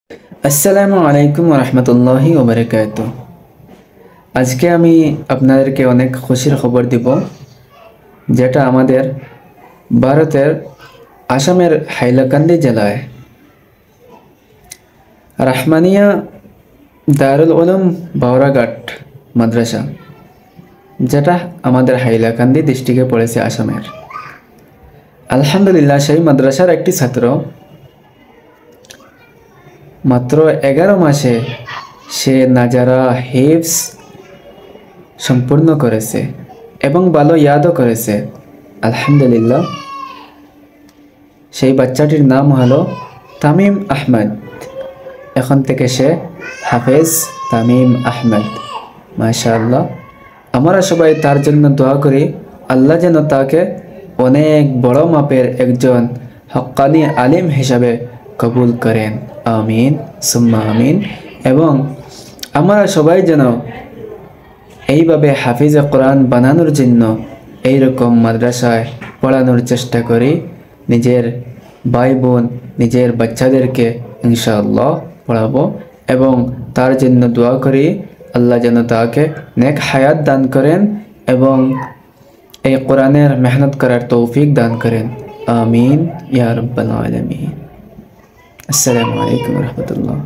আসসালামু আলাইকুম রহমতুল্লাহি ওবরাকাতুহ। আজকে আমি আপনাদেরকে অনেক খুশির খবর দিব, যেটা আমাদের ভারতের আসামের হাইলাকান্দি জেলায় রাহমানিয়া দারুল উলুম বাওরাঘাট মাদ্রাসা, যেটা আমাদের হাইলাকান্দি ডিস্ট্রিক্টে পড়েছে আসামের। আলহামদুলিল্লাহ, সেই মাদ্রাসার একটি ছাত্র মাত্র 11 মাসে সে নাজারা হিফজ সম্পূর্ণ করেছে এবং ভালো ইয়াদও করেছে। আলহামদুলিল্লাহ, সেই বাচ্চাটির নাম হলো তামিম আহমেদ। এখন থেকে সে হাফেজ তামিম আহমেদ। মাশাআল্লাহ, আমরা সবাই তার জন্য দোয়া করি, আল্লাহ যেন তাকে অনেক বড় মাপের একজন হক্কানি আলিম হিসাবে কবুল করেন। আমিন সুম্মা আমিন। এবং আমরা সবাই যেন এইভাবে হাফিজে কোরআন বানানোর জন্য এইরকম মাদ্রাসায় পড়ানোর চেষ্টা করি। নিজের ভাই বোন, নিজের বাচ্চাদেরকে ইনশাআল্লাহ পড়াবো এবং তার জন্য দোয়া করি, আল্লাহ যেন তাকে নেক হায়াত দান করেন এবং এই কোরআনের মেহনত করার তৌফিক দান করেন। আমিন ইয়া রাব্বাল আলামিন। আসসালামু আলাইকুম রহমতুল্লাহ।